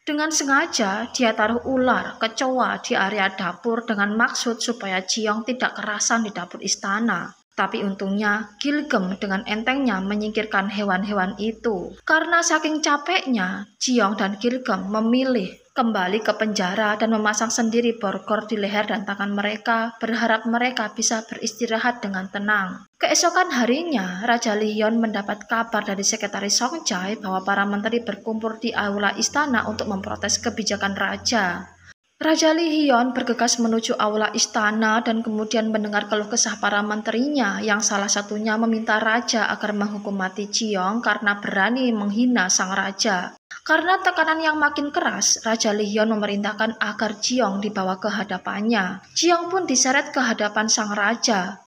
Dengan sengaja, dia taruh ular, kecoa di area dapur dengan maksud supaya Jiyeong tidak kerasan di dapur istana. Tapi untungnya, Gilgem dengan entengnya menyingkirkan hewan-hewan itu. Karena saking capeknya, Jiyeong dan Gilgem memilih kembali ke penjara dan memasang sendiri borgol di leher dan tangan mereka, berharap mereka bisa beristirahat dengan tenang. Keesokan harinya, Raja Lihyeon mendapat kabar dari sekretaris Song Jae bahwa para menteri berkumpul di aula istana untuk memprotes kebijakan raja. Raja Lihyeon bergegas menuju aula istana dan kemudian mendengar keluh kesah para menterinya yang salah satunya meminta raja agar menghukum mati Jiyeong karena berani menghina sang raja. Karena tekanan yang makin keras, Raja Lihyeon memerintahkan agar Jiyeong dibawa ke hadapannya. Jiyeong pun diseret ke hadapan sang raja.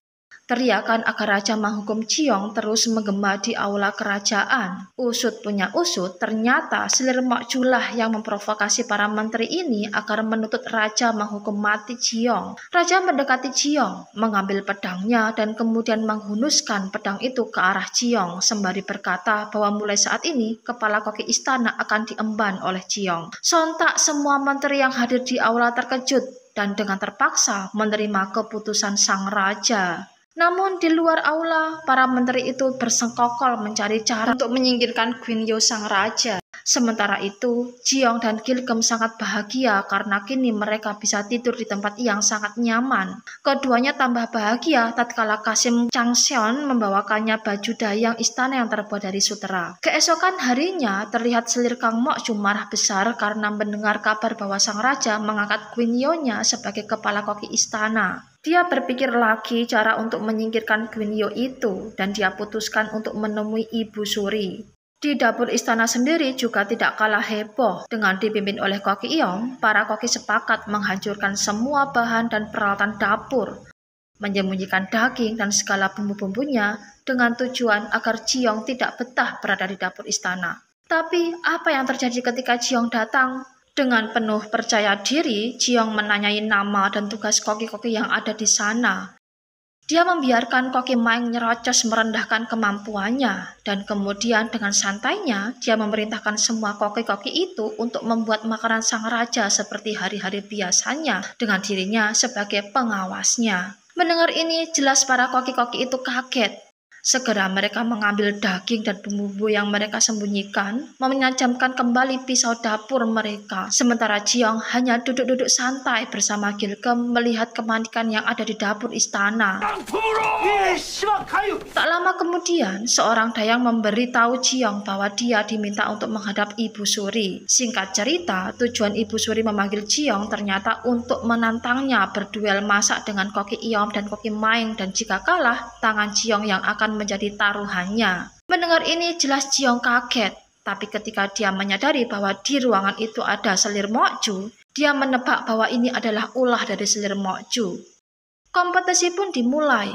Teriakan agar raja menghukum Jiyeong terus menggema di aula kerajaan. Usut punya usut, ternyata selir Mok-ju lah yang memprovokasi para menteri ini agar menuntut raja menghukum mati Jiyeong. Raja mendekati Jiyeong, mengambil pedangnya dan kemudian menghunuskan pedang itu ke arah Jiyeong sembari berkata bahwa mulai saat ini kepala koki istana akan diemban oleh Jiyeong. Sontak semua menteri yang hadir di aula terkejut dan dengan terpaksa menerima keputusan sang raja. Namun di luar aula, para menteri itu bersengkokol mencari cara untuk menyingkirkan Queen Yeon sang raja. Sementara itu, Jiyeong dan Gilgem sangat bahagia karena kini mereka bisa tidur di tempat yang sangat nyaman. Keduanya tambah bahagia tatkala Kasim Chang Seon membawakannya baju dayang istana yang terbuat dari sutera. Keesokan harinya, terlihat selir Kang Mok-ju marah besar karena mendengar kabar bahwa sang raja mengangkat Queen Yeon-nya sebagai kepala koki istana. Dia berpikir lagi cara untuk menyingkirkan Queen Yeon itu dan dia putuskan untuk menemui Ibu Suri. Di dapur istana sendiri juga tidak kalah heboh. Dengan dipimpin oleh Koki Yeong, para koki sepakat menghancurkan semua bahan dan peralatan dapur, menyembunyikan daging dan segala bumbu-bumbunya dengan tujuan agar Jiyeong tidak betah berada di dapur istana. Tapi apa yang terjadi ketika Jiyeong datang? Dengan penuh percaya diri, Jiong menanyai nama dan tugas koki-koki yang ada di sana. Dia membiarkan Koki Maeng nyerocos merendahkan kemampuannya, dan kemudian dengan santainya dia memerintahkan semua koki-koki itu untuk membuat makanan sang raja seperti hari-hari biasanya dengan dirinya sebagai pengawasnya. Mendengar ini, jelas para koki-koki itu kaget. Segera mereka mengambil daging dan bumbu yang mereka sembunyikan, menajamkan kembali pisau dapur mereka. Sementara Jiong hanya duduk-duduk santai bersama Gilgem melihat kemanikan yang ada di dapur istana. Tak lama kemudian, seorang dayang memberitahu Jiong bahwa dia diminta untuk menghadap Ibu Suri. Singkat cerita, tujuan Ibu Suri memanggil Jiong ternyata untuk menantangnya berduel masak dengan Koki Iom dan Koki Maeng, dan jika kalah, tangan Jiong yang akan menjadi taruhannya. Mendengar ini jelas Jiong kaget, tapi ketika dia menyadari bahwa di ruangan itu ada selir Mokju, dia menebak bahwa ini adalah ulah dari selir Mokju. Kompetisi pun dimulai.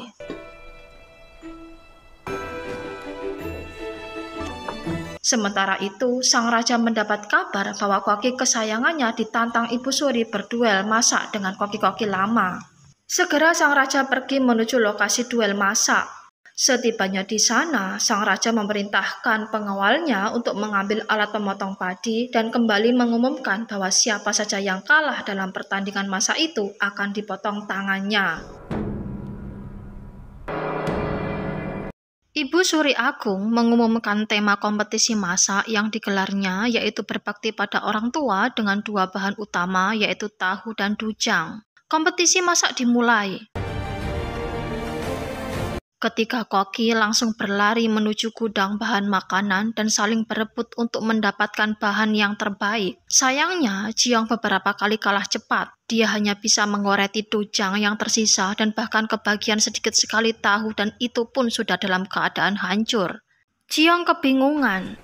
Sementara itu, sang raja mendapat kabar bahwa koki kesayangannya ditantang Ibu Suri berduel masak dengan koki-koki lama. Segera sang raja pergi menuju lokasi duel masak. Setibanya di sana, sang raja memerintahkan pengawalnya untuk mengambil alat pemotong padi dan kembali mengumumkan bahwa siapa saja yang kalah dalam pertandingan masak itu akan dipotong tangannya. Ibu Suri Agung mengumumkan tema kompetisi masak yang digelarnya yaitu berbakti pada orang tua dengan dua bahan utama yaitu tahu dan dujang. Kompetisi masak dimulai. Ketika koki langsung berlari menuju gudang bahan makanan dan saling berebut untuk mendapatkan bahan yang terbaik. Sayangnya, Jiong beberapa kali kalah cepat. Dia hanya bisa mengoreti dujang yang tersisa dan bahkan kebagian sedikit sekali tahu dan itu pun sudah dalam keadaan hancur. Jiong kebingungan.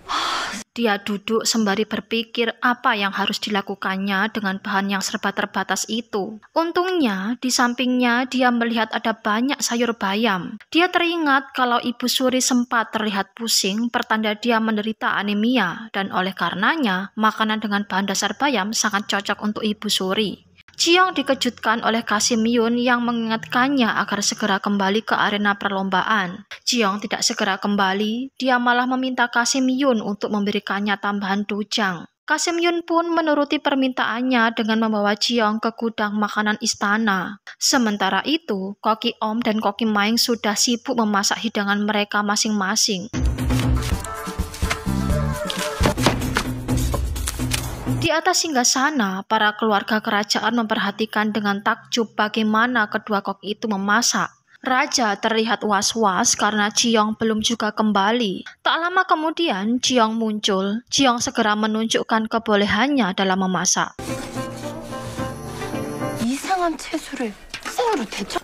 Dia duduk sembari berpikir apa yang harus dilakukannya dengan bahan yang serba terbatas itu. Untungnya, di sampingnya dia melihat ada banyak sayur bayam. Dia teringat kalau Ibu Suri sempat terlihat pusing, pertanda dia menderita anemia, dan oleh karenanya, makanan dengan bahan dasar bayam sangat cocok untuk Ibu Suri. Jiong dikejutkan oleh Kasim Yun yang mengingatkannya agar segera kembali ke arena perlombaan. Jiong tidak segera kembali, dia malah meminta Kasim Yun untuk memberikannya tambahan dujang. Kasim Yun pun menuruti permintaannya dengan membawa Jiong ke gudang makanan istana. Sementara itu, Koki Om dan Koki Maeng sudah sibuk memasak hidangan mereka masing-masing. Di atas singgasana, para keluarga kerajaan memperhatikan dengan takjub bagaimana kedua koki itu memasak. Raja terlihat was-was karena Jiong belum juga kembali. Tak lama kemudian, Jiong muncul. Jiong segera menunjukkan kebolehannya dalam memasak. 이상한 채소를 생으로 데쳐.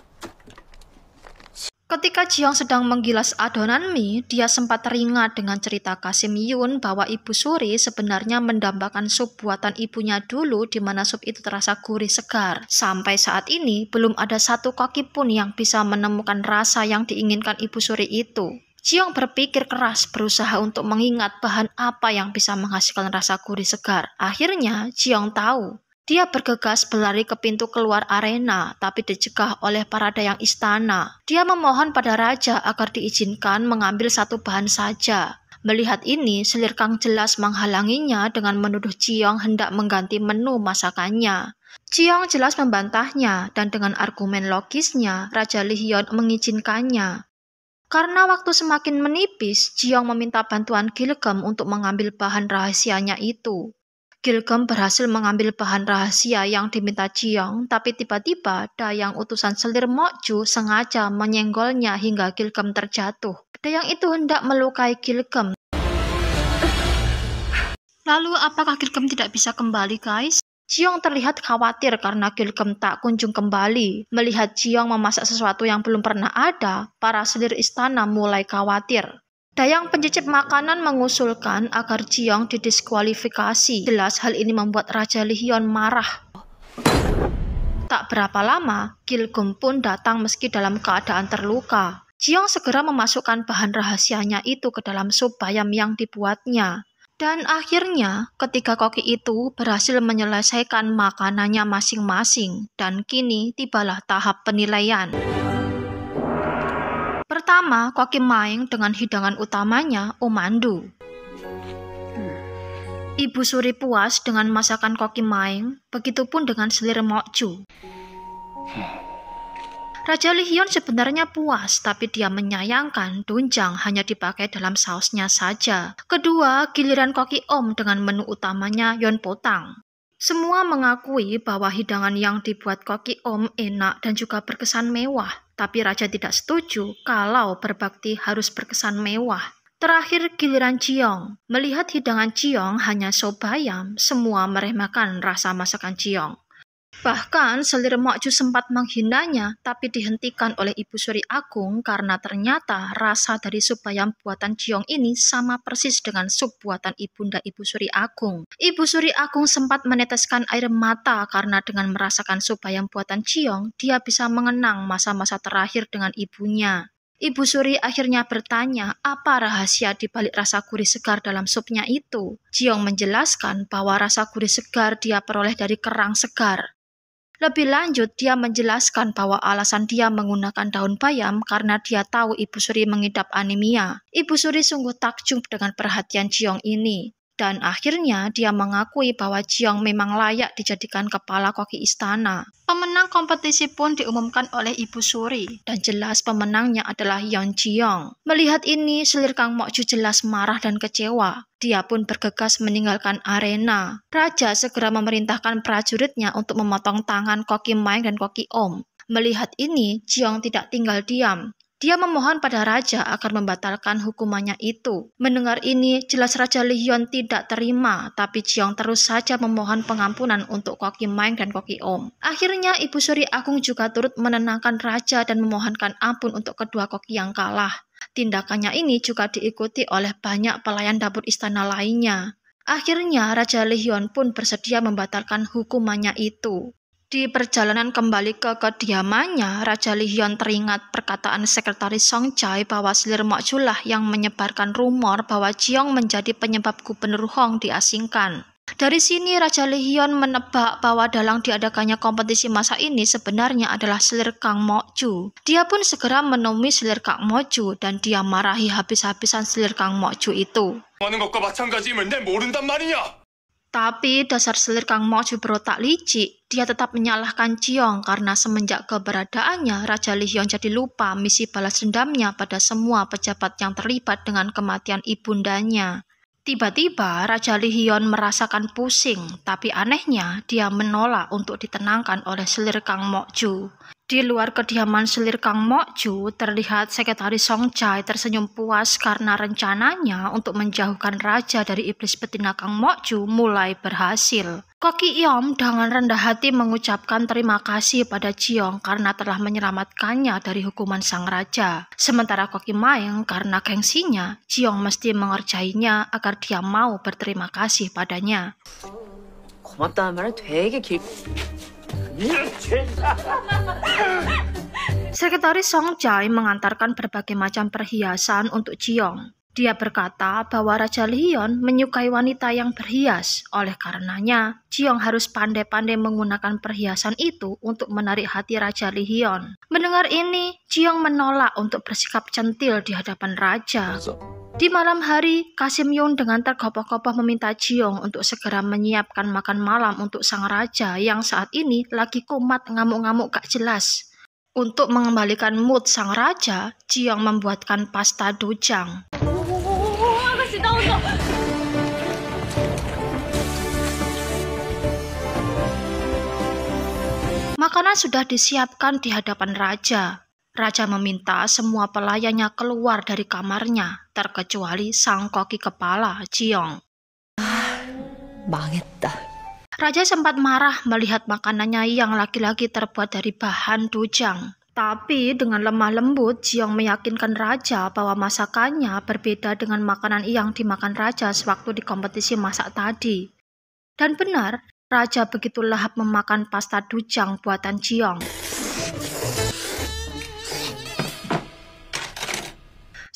Ketika Jiong sedang menggilas adonan mie, dia sempat teringat dengan cerita Kasim Yun bahwa Ibu Suri sebenarnya mendambakan sup buatan ibunya dulu di mana sup itu terasa gurih segar. Sampai saat ini, belum ada satu koki pun yang bisa menemukan rasa yang diinginkan Ibu Suri itu. Jiong berpikir keras berusaha untuk mengingat bahan apa yang bisa menghasilkan rasa gurih segar. Akhirnya, Jiong tahu. Dia bergegas berlari ke pintu keluar arena, tapi dicegah oleh para dayang istana. Dia memohon pada raja agar diizinkan mengambil satu bahan saja. Melihat ini, selir Kang jelas menghalanginya dengan menuduh Jiong hendak mengganti menu masakannya. Jiong jelas membantahnya, dan dengan argumen logisnya, Raja Li Hyun mengizinkannya. Karena waktu semakin menipis, Jiong meminta bantuan Gilgem untuk mengambil bahan rahasianya itu. Gilgem berhasil mengambil bahan rahasia yang diminta Jiong, tapi tiba-tiba dayang utusan selir Mokju sengaja menyenggolnya hingga Gilgem terjatuh. Dayang itu hendak melukai Gilgem. Lalu apakah Gilgem tidak bisa kembali, guys? Jiong terlihat khawatir karena Gilgem tak kunjung kembali. Melihat Jiong memasak sesuatu yang belum pernah ada, para selir istana mulai khawatir. Dayang pencicip makanan mengusulkan agar Jiong didiskualifikasi. Jelas hal ini membuat Raja Li Hyun marah. Tak berapa lama, Gilgem pun datang meski dalam keadaan terluka. Jiong segera memasukkan bahan rahasianya itu ke dalam sup bayam yang dibuatnya. Dan akhirnya, ketika koki itu berhasil menyelesaikan makanannya masing-masing, dan kini tibalah tahap penilaian. Pertama, koki Maeng dengan hidangan utamanya, umandu. Ibu Suri puas dengan masakan koki Maeng, begitupun dengan selir mokju. Raja Lihyun sebenarnya puas, tapi dia menyayangkan doenjang hanya dipakai dalam sausnya saja. Kedua, giliran koki Om dengan menu utamanya Yeonpotang. Semua mengakui bahwa hidangan yang dibuat koki Om enak dan juga berkesan mewah, tapi Raja tidak setuju kalau berbakti harus berkesan mewah. Terakhir, giliran Jiong. Melihat hidangan Jiong hanya sop bayam, semua meremehkan rasa masakan Jiong. Bahkan selir mokju sempat menghinanya, tapi dihentikan oleh Ibu Suri Agung karena ternyata rasa dari sup bayam buatan Jiong ini sama persis dengan sup buatan ibunda Ibu Suri Agung. Ibu Suri Agung sempat meneteskan air mata karena dengan merasakan sup bayam buatan Jiong, dia bisa mengenang masa-masa terakhir dengan ibunya. Ibu Suri akhirnya bertanya apa rahasia di balik rasa gurih segar dalam supnya itu. Jiong menjelaskan bahwa rasa gurih segar dia peroleh dari kerang segar. Lebih lanjut, dia menjelaskan bahwa alasan dia menggunakan daun bayam karena dia tahu Ibu Suri mengidap anemia. Ibu Suri sungguh takjub dengan perhatian Jiong ini. Dan akhirnya dia mengakui bahwa Jiong memang layak dijadikan kepala koki istana. Pemenang kompetisi pun diumumkan oleh Ibu Suri, dan jelas pemenangnya adalah Yeon Jiong. Melihat ini, selir Kang Mokju jelas marah dan kecewa. Dia pun bergegas meninggalkan arena. Raja segera memerintahkan prajuritnya untuk memotong tangan koki Maeng dan koki Om. Melihat ini, Jiong tidak tinggal diam. Dia memohon pada raja agar membatalkan hukumannya itu. Mendengar ini, jelas Raja Lihyun tidak terima, tapi Jiong terus saja memohon pengampunan untuk koki Maeng dan koki Om. Akhirnya Ibu Suri Agung juga turut menenangkan raja dan memohonkan ampun untuk kedua koki yang kalah. Tindakannya ini juga diikuti oleh banyak pelayan dapur istana lainnya. Akhirnya Raja Lihyun pun bersedia membatalkan hukumannya itu. Di perjalanan kembali ke kediamannya, Raja Lihyun teringat perkataan Sekretaris Song Jae bahwa selir mokju lah yang menyebarkan rumor bahwa Jiong menjadi penyebab Gubernur Hong diasingkan. Dari sini Raja Lihyun menebak bahwa dalang diadakannya kompetisi masa ini sebenarnya adalah selir Kang Mokju. Dia pun segera menemui selir Kang Mokju dan dia marahi habis-habisan selir Kang Mokju itu. 하는 것과 마찬가지임을 내 모른단 말이냐? Tapi dasar selir Kang Mokju berotak licik, dia tetap menyalahkan Jiong karena semenjak keberadaannya, Raja Lihyun jadi lupa misi balas dendamnya pada semua pejabat yang terlibat dengan kematian ibundanya. Tiba-tiba Raja Lihyun merasakan pusing, tapi anehnya dia menolak untuk ditenangkan oleh selir Kang Mokju. Di luar kediaman selir Kang Mokju, terlihat Sekretaris Song Jae tersenyum puas karena rencananya untuk menjauhkan raja dari iblis betina Kang Mokju mulai berhasil. Koki Yom dengan rendah hati mengucapkan terima kasih pada Jiong karena telah menyelamatkannya dari hukuman sang raja. Sementara Koki Maeng karena gengsinya, Jiong mesti mengerjainya agar dia mau berterima kasih padanya. 고맙다는 말은 되게 길. Sekretaris Song Jae mengantarkan berbagai macam perhiasan untuk Jiong. Dia berkata bahwa Raja Lihyun menyukai wanita yang berhias. Oleh karenanya, Jiong harus pandai-pandai menggunakan perhiasan itu untuk menarik hati Raja Lihyun. Mendengar ini, Jiong menolak untuk bersikap centil di hadapan raja. Di malam hari, Kasim Yun dengan tergopoh-gopoh meminta Jiong untuk segera menyiapkan makan malam untuk sang raja yang saat ini lagi kumat ngamuk-ngamuk gak jelas. Untuk mengembalikan mood sang raja, Jiong membuatkan pasta dojang. Makanan sudah disiapkan di hadapan raja. Raja meminta semua pelayannya keluar dari kamarnya, terkecuali sang koki kepala, Jiong. 망했다. Raja sempat marah melihat makanannya yang laki-laki terbuat dari bahan dojang. Tapi dengan lemah lembut, Jiong meyakinkan raja bahwa masakannya berbeda dengan makanan yang dimakan raja sewaktu di kompetisi masak tadi. Dan benar, raja begitu lahap memakan pasta dojang buatan Jiong.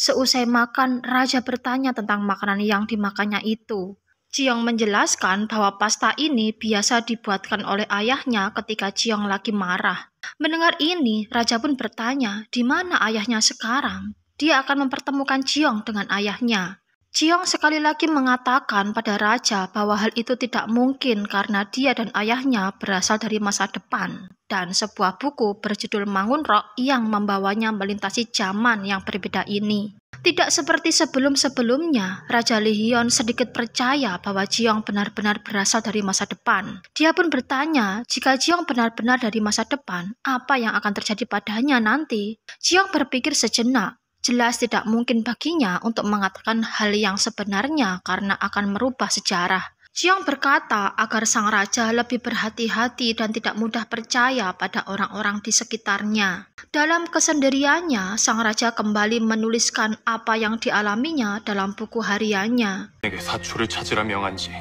Seusai makan, Raja bertanya tentang makanan yang dimakannya itu. Ciong menjelaskan bahwa pasta ini biasa dibuatkan oleh ayahnya ketika Ciong lagi marah. Mendengar ini, Raja pun bertanya, di mana ayahnya sekarang? Dia akan mempertemukan Ciong dengan ayahnya. Ciong sekali lagi mengatakan pada Raja bahwa hal itu tidak mungkin karena dia dan ayahnya berasal dari masa depan. Dan sebuah buku berjudul Mangunrok yang membawanya melintasi zaman yang berbeda ini. Tidak seperti sebelum-sebelumnya, Raja Lihion sedikit percaya bahwa Ciong benar-benar berasal dari masa depan. Dia pun bertanya, jika Ciong benar-benar dari masa depan, apa yang akan terjadi padanya nanti? Ciong berpikir sejenak. Jelas tidak mungkin baginya untuk mengatakan hal yang sebenarnya karena akan merubah sejarah. Ciong berkata agar sang raja lebih berhati-hati dan tidak mudah percaya pada orang-orang di sekitarnya. Dalam kesendiriannya, sang raja kembali menuliskan apa yang dialaminya dalam buku hariannya. 내게 사초를 찾으라 명한지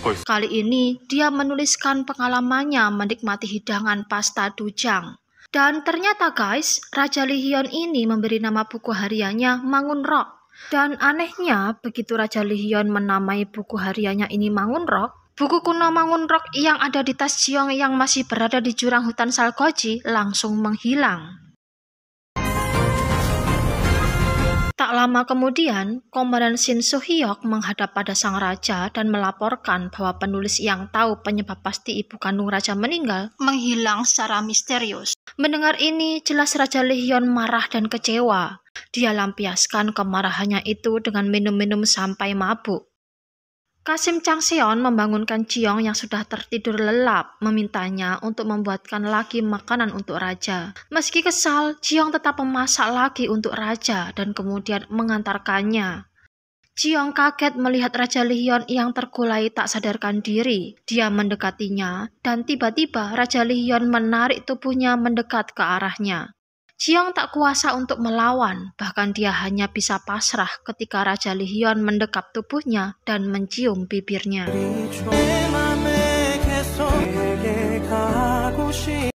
벌써 Kali ini, dia menuliskan pengalamannya menikmati hidangan pasta dujang. Dan ternyata guys, Raja Lihion ini memberi nama buku hariannya Mangunrok. Dan anehnya, begitu Raja Lihion menamai buku hariannya ini Mangunrok, buku kuno Mangunrok yang ada di tas Ciong yang masih berada di jurang hutan Salgoji langsung menghilang. Tak lama kemudian, Komandan Shin Soo-hyuk menghadap pada sang raja dan melaporkan bahwa penulis yang tahu penyebab pasti ibu kandung raja meninggal menghilang secara misterius. Mendengar ini, jelas Raja Lihion marah dan kecewa. Dia lampiaskan kemarahannya itu dengan minum-minum sampai mabuk. Kasim Changseon membangunkan Ciong yang sudah tertidur lelap, memintanya untuk membuatkan lagi makanan untuk raja. Meski kesal, Ciong tetap memasak lagi untuk raja dan kemudian mengantarkannya. Ciong kaget melihat Raja Lihion yang terkulai tak sadarkan diri. Dia mendekatinya dan tiba-tiba Raja Lihion menarik tubuhnya mendekat ke arahnya. Ciong tak kuasa untuk melawan, bahkan dia hanya bisa pasrah ketika Raja Lihion mendekap tubuhnya dan mencium bibirnya.